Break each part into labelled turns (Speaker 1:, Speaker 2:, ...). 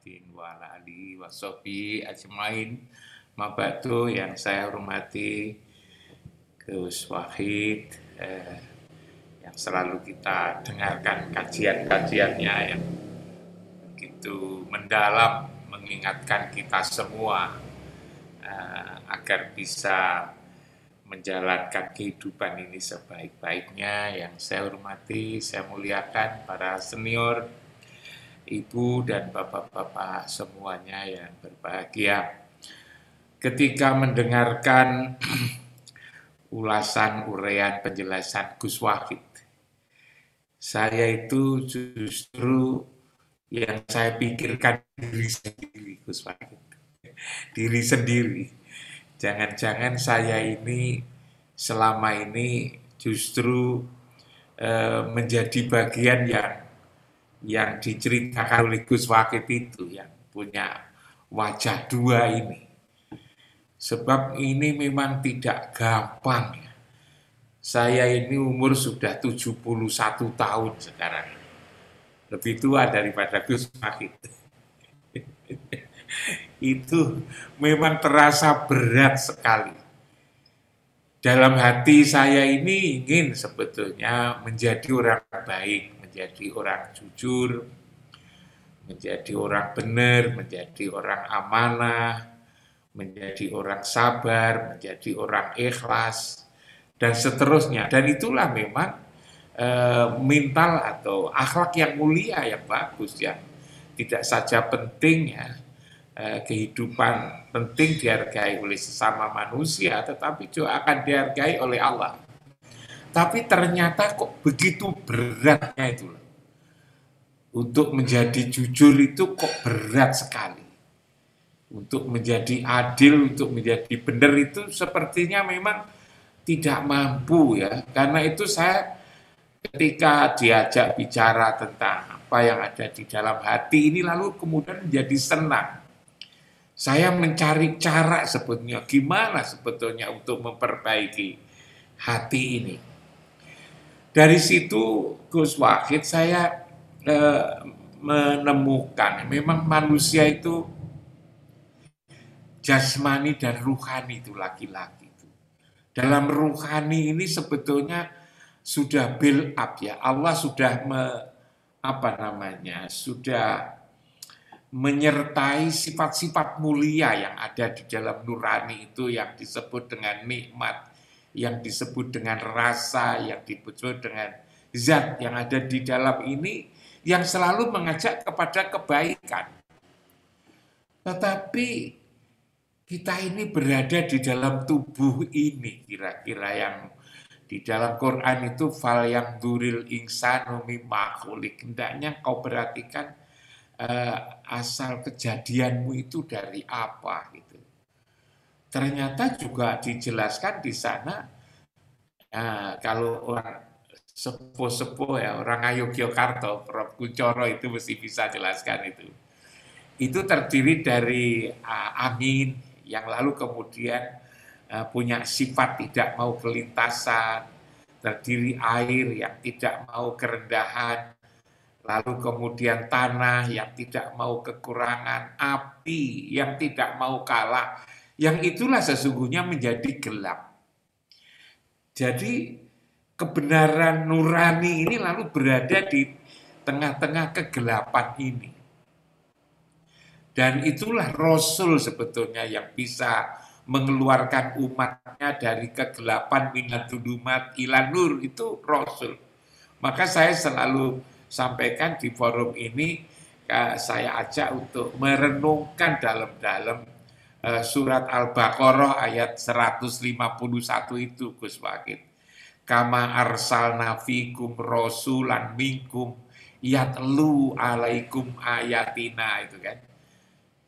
Speaker 1: Muhammadin wa ala alihi wa sahbihi ajmain. Mabadu yang saya hormati Gus Wahid, yang selalu kita dengarkan kajian-kajiannya yang begitu mendalam, mengingatkan kita semua agar bisa menjalankan kehidupan ini sebaik-baiknya. Yang saya hormati, saya muliakan para senior, ibu dan bapak-bapak semuanya yang berbahagia. Ketika mendengarkan ulasan, uraian, penjelasan Gus Wahid, saya itu justru yang saya pikirkan diri sendiri, Gus Wahid. Diri sendiri. Jangan-jangan saya ini selama ini justru menjadi bagian yang diceritakan oleh Gus Wahid itu, yang punya wajah dua ini. Sebab ini memang tidak gampang. Saya ini umur sudah 71 tahun sekarang. Lebih tua daripada Gus Wahid. Itu memang terasa berat sekali. Dalam hati saya ini ingin sebetulnya menjadi orang baik, menjadi orang jujur, menjadi orang benar, menjadi orang amanah, menjadi orang sabar, menjadi orang ikhlas, dan seterusnya. Dan itulah memang mental atau akhlak yang mulia, yang bagus, yang tidak saja penting ya, kehidupan penting dihargai oleh sesama manusia, tetapi juga akan dihargai oleh Allah. Tapi ternyata kok begitu beratnya itu. Untuk menjadi jujur itu kok berat sekali. Untuk menjadi adil, untuk menjadi benar itu sepertinya memang tidak mampu ya. Karena itu saya ketika diajak bicara tentang apa yang ada di dalam hati ini lalu kemudian menjadi senang. Saya mencari cara sebetulnya gimana sebetulnya untuk memperbaiki hati ini. Dari situ Gus Wahid saya menemukan memang manusia itu jasmani dan ruhani itu laki-laki itu. Dalam ruhani ini sebetulnya sudah build up ya. Allah sudah sudah menyertai sifat-sifat mulia yang ada di dalam nurani itu, yang disebut dengan nikmat, yang disebut dengan rasa, yang disebut dengan zat yang ada di dalam ini, yang selalu mengajak kepada kebaikan. Tetapi kita ini berada di dalam tubuh ini, kira-kira yang di dalam Quran itu fal yang duril insanu mimma khuliq. Hendaknya kau perhatikan asal kejadianmu itu dari apa gitu. Ternyata juga dijelaskan di sana kalau orang sepuh-sepuh ya, orang Ngayogyakarta, Prof. Kuncoro itu mesti bisa jelaskan itu. Itu terdiri dari angin yang lalu kemudian punya sifat tidak mau kelintasan, terdiri air yang tidak mau kerendahan, lalu kemudian tanah yang tidak mau kekurangan, api yang tidak mau kalah, yang itulah sesungguhnya menjadi gelap. Jadi kebenaran nurani ini lalu berada di tengah-tengah kegelapan ini. Dan itulah Rasul sebetulnya yang bisa mengeluarkan umatnya dari kegelapan minadzunumat ilan nur, itu Rasul. Maka saya selalu sampaikan di forum ini, saya ajak untuk merenungkan dalam-dalam surat Al-Baqarah ayat 151 itu, Gus Wahid. Kama arsalna fikum rasulan minkum yatlu alaikum ayatina, itu kan,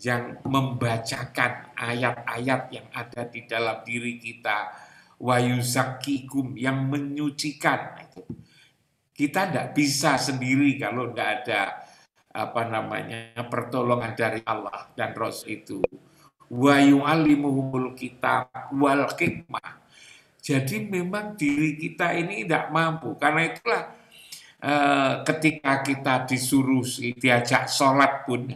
Speaker 1: yang membacakan ayat-ayat yang ada di dalam diri kita, wa yuzakkikum, yang menyucikan. Itu kita tidak bisa sendiri kalau tidak ada pertolongan dari Allah dan Rasul itu. Wa yu'allimuhumul kitab wal hikmah. Jadi memang diri kita ini tidak mampu. Karena itulah ketika kita disuruh diajak sholat pun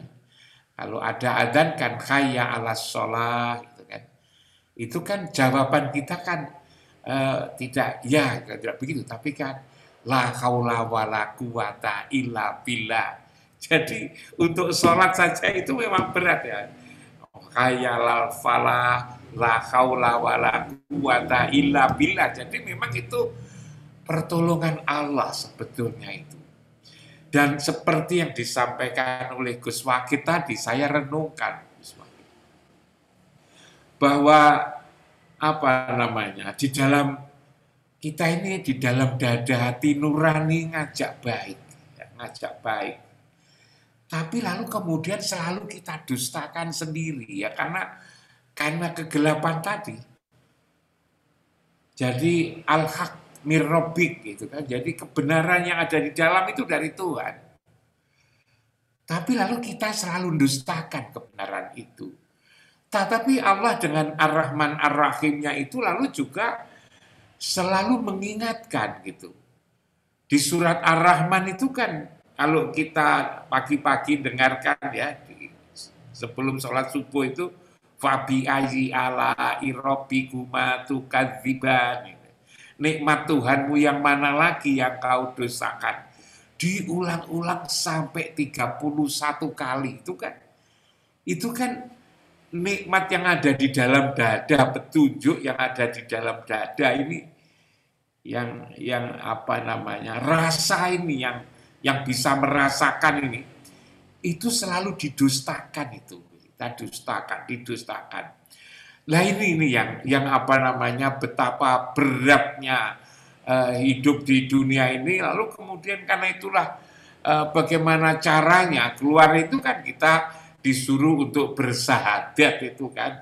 Speaker 1: Kalau ada adzan kan hayya 'alas shalah gitu kan. Itu kan jawaban kita kan tidak ya tidak begitu, tapi kan la haula wala quwata illa billah. Jadi untuk sholat saja itu memang berat ya. Hayalal falah la haula wala quwata illa billah. Jadi memang itu pertolongan Allah sebetulnya itu. Dan seperti yang disampaikan oleh Gus Wakid tadi, saya renungkan Gus Wakid, bahwa apa namanya di dalam kita ini di dalam dada hati nurani ngajak baik, ya, ngajak baik. Tapi lalu kemudian selalu kita dustakan sendiri ya karena kegelapan tadi. Jadi al-haq mirrobik gitu kan. Jadi kebenaran yang ada di dalam itu dari Tuhan. Tapi lalu kita selalu dustakan kebenaran itu. Tetapi Allah dengan Ar-Rahman Ar-Rahimnya itu lalu juga selalu mengingatkan gitu. Di surat Ar-Rahman itu kan kalau kita pagi-pagi dengarkan ya sebelum sholat subuh itu fabi ayyi ala irobikuma tukadziban. Nikmat Tuhanmu yang mana lagi yang kau dosakan. Diulang-ulang sampai 31 kali itu kan nikmat yang ada di dalam dada, petunjuk yang ada di dalam dada ini yang apa namanya rasa ini yang bisa merasakan ini itu selalu didustakan, itu kita didustakan. Nah ini yang apa namanya betapa beratnya hidup di dunia ini. Lalu kemudian karena itulah bagaimana caranya keluar itu kan kita disuruh untuk bersahadat itu kan,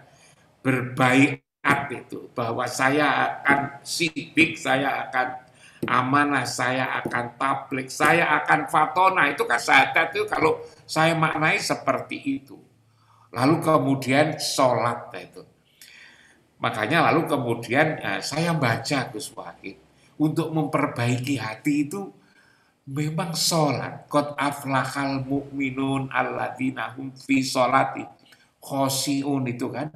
Speaker 1: berbaiat itu bahwa saya akan sidik, saya akan amanah, saya akan tablik, saya akan fatona. Itu kan syahadat itu kalau saya maknai seperti itu. Lalu kemudian sholat itu. Makanya lalu kemudian saya baca Gus Wakid untuk memperbaiki hati itu memang sholat. Qad aflahal mu'minun alladzina hum fi sholati khoshi'un itu kan.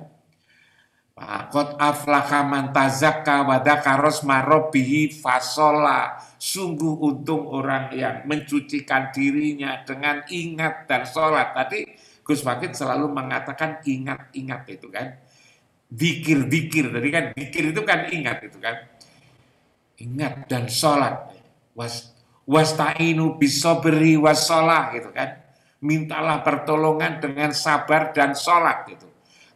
Speaker 1: Qad aflaha man tazakka wa dzakara isma rabbih fasholla. Sungguh untung orang yang mencucikan dirinya dengan ingat dan sholat. Tadi Gus Wakid selalu mengatakan ingat-ingat itu kan. Dikir, tadi kan dikir itu kan ingat itu kan. Ingat dan sholat. Wasta'inu bisobri wassalah gitu kan. Mintalah pertolongan dengan sabar dan sholat gitu.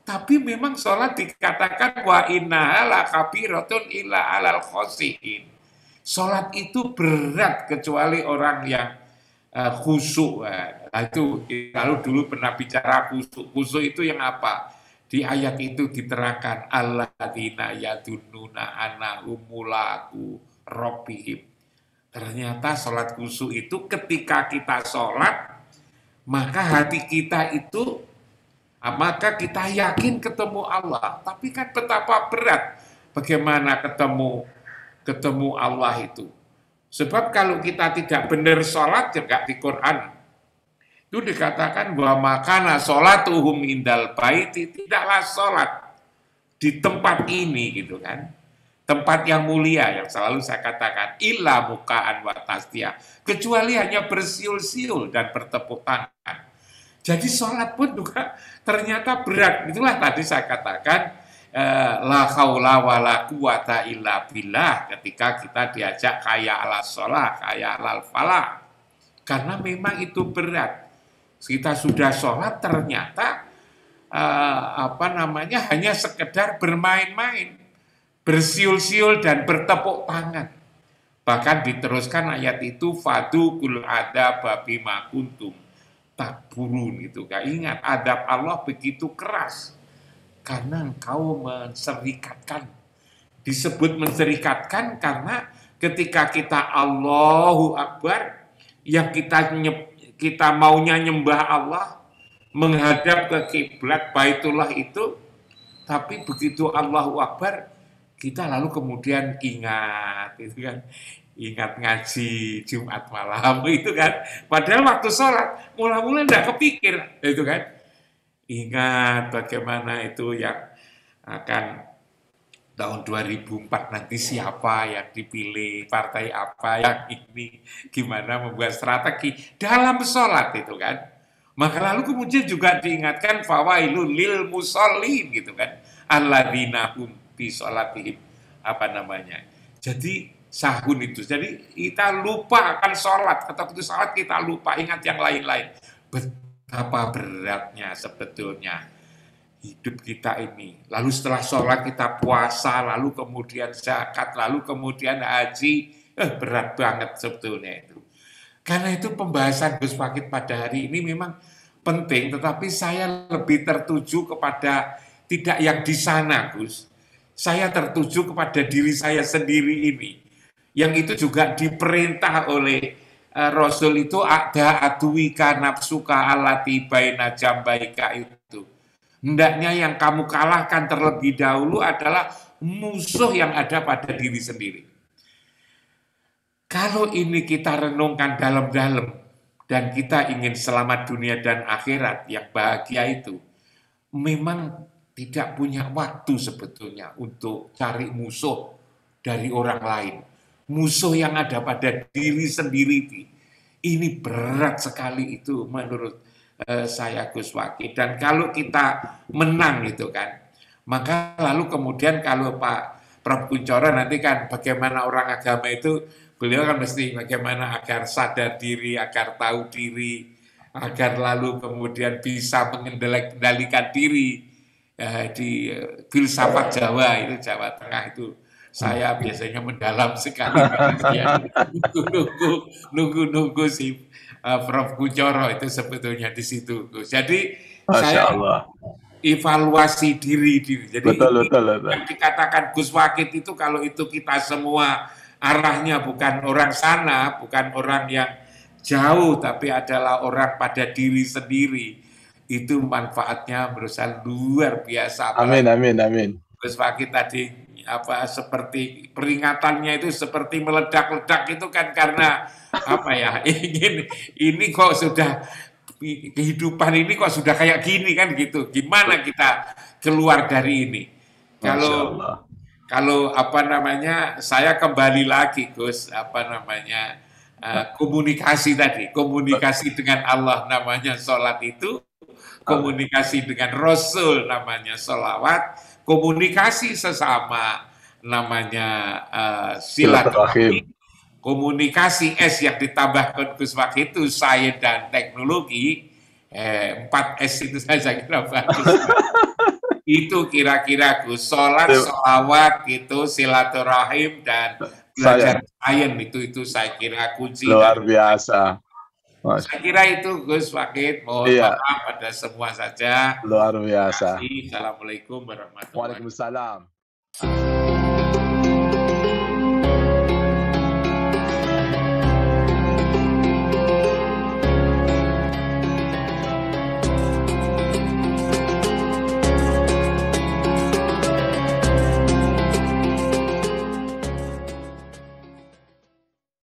Speaker 1: Tapi memang sholat dikatakan wa innaha lakabiratun illa alal khoshiin. Sholat itu berat kecuali orang yang khusyuk. Nah, itu lalu dulu pernah bicara khusyuk. Khusyuk itu yang apa? Di ayat itu diterangkan alladzina yadunnuna annahum mulaqu rabbihim. Ternyata sholat khusyuk itu ketika kita sholat, maka hati kita itu, maka kita yakin ketemu Allah. Tapi kan betapa berat bagaimana ketemu Allah itu. Sebab kalau kita tidak benar sholat, juga di Quran itu dikatakan bahwa makana sholatuhum indal baiti, tidaklah sholat di tempat ini gitu kan. Tempat yang mulia yang selalu saya katakan illa mukaan wa tasdiyah, kecuali hanya bersiul-siul dan bertepuk tangan. Jadi sholat pun juga ternyata berat. Itulah tadi saya katakan la haula wala quwata illa billah ketika kita diajak kaya ala sholat, kaya ala falah. Karena memang itu berat. Kita sudah sholat ternyata hanya sekedar bermain-main, bersiul-siul dan bertepuk tangan. Bahkan diteruskan ayat itu fadukul adab bima kuntum takburun itu. Ingat adab Allah begitu keras karena engkau menserikatkan. Disebut menserikatkan karena ketika kita Allahu Akbar, yang kita maunya nyembah Allah, menghadap ke kiblat Baitullah itu, tapi begitu Allahu Akbar, kita lalu kemudian ingat, itu kan, ingat ngaji Jumat malam itu kan, padahal waktu sholat mula-mula enggak kepikir, itu kan, Ingat bagaimana itu yang akan tahun 2004 nanti siapa yang dipilih, partai apa yang ini, gimana membuat strategi dalam sholat itu kan. Maka lalu kemudian juga diingatkan fawailul lil musallin gitu kan. Alladzina hum fi sholatihim apa namanya. Jadi sahun itu. Jadi kita lupa akan sholat. Ketika itu sholat kita lupa ingat yang lain-lain. Betapa beratnya sebetulnya hidup kita ini. Lalu setelah sholat kita puasa, lalu kemudian zakat, lalu kemudian haji. Berat banget sebetulnya itu. Karena itu pembahasan Gus Fakih pada hari ini memang penting, tetapi saya lebih tertuju kepada tidak yang di sana, Gus. Saya tertuju kepada diri saya sendiri ini. Yang itu juga diperintah oleh Rasul itu ada aduwika nafsuka alati baina jambaika itu. Hendaknya yang kamu kalahkan terlebih dahulu adalah musuh yang ada pada diri sendiri. Kalau ini kita renungkan dalam-dalam dan kita ingin selamat dunia dan akhirat yang bahagia itu, memang tidak punya waktu sebetulnya untuk cari musuh dari orang lain. Musuh yang ada pada diri sendiri ini berat sekali itu menurut saya Gus Fakih. Dan kalau kita menang gitu kan, maka lalu kemudian kalau Pak Prof. Kunchoro nanti kan bagaimana orang agama itu, beliau kan mesti bagaimana agar sadar diri, agar tahu diri, agar lalu kemudian bisa mengendalikan diri di filsafat Jawa itu Jawa Tengah itu. Saya biasanya mendalam sekali nunggu si Prof. Kunchoro itu sebetulnya di situ. Jadi saya evaluasi diri. Jadi betul. Yang dikatakan Gus Fakih itu kalau itu kita semua arahnya bukan orang sana, bukan orang yang jauh, tapi adalah orang pada diri sendiri. Itu manfaatnya menurut saya luar biasa.
Speaker 2: Amin.
Speaker 1: Gus Fakih tadi apa seperti peringatannya itu seperti meledak-ledak itu kan karena apa ya ini kok sudah kehidupan ini kok sudah kayak gini kan gitu. Gimana kita keluar dari ini? Kalau apa namanya saya kembali lagi Gus apa namanya komunikasi tadi, komunikasi dengan Allah namanya sholat itu, komunikasi dengan Rasul namanya sholawat, komunikasi sesama namanya silaturahmi, komunikasi S yang ditambahkan Gus Fakih itu sains dan teknologi, 4S itu saya kira bagus. Itu kira-kira Gus, sholat, sholawat gitu, silaturahim dan belajar sains itu saya kira kunci.
Speaker 2: Luar biasa.
Speaker 1: Saya kira itu Gus Fakih, mohon maaf pada semua saja.
Speaker 2: Luar biasa.
Speaker 1: Assalamualaikum warahmatullahi wabarakatuh.
Speaker 2: Waalaikumsalam.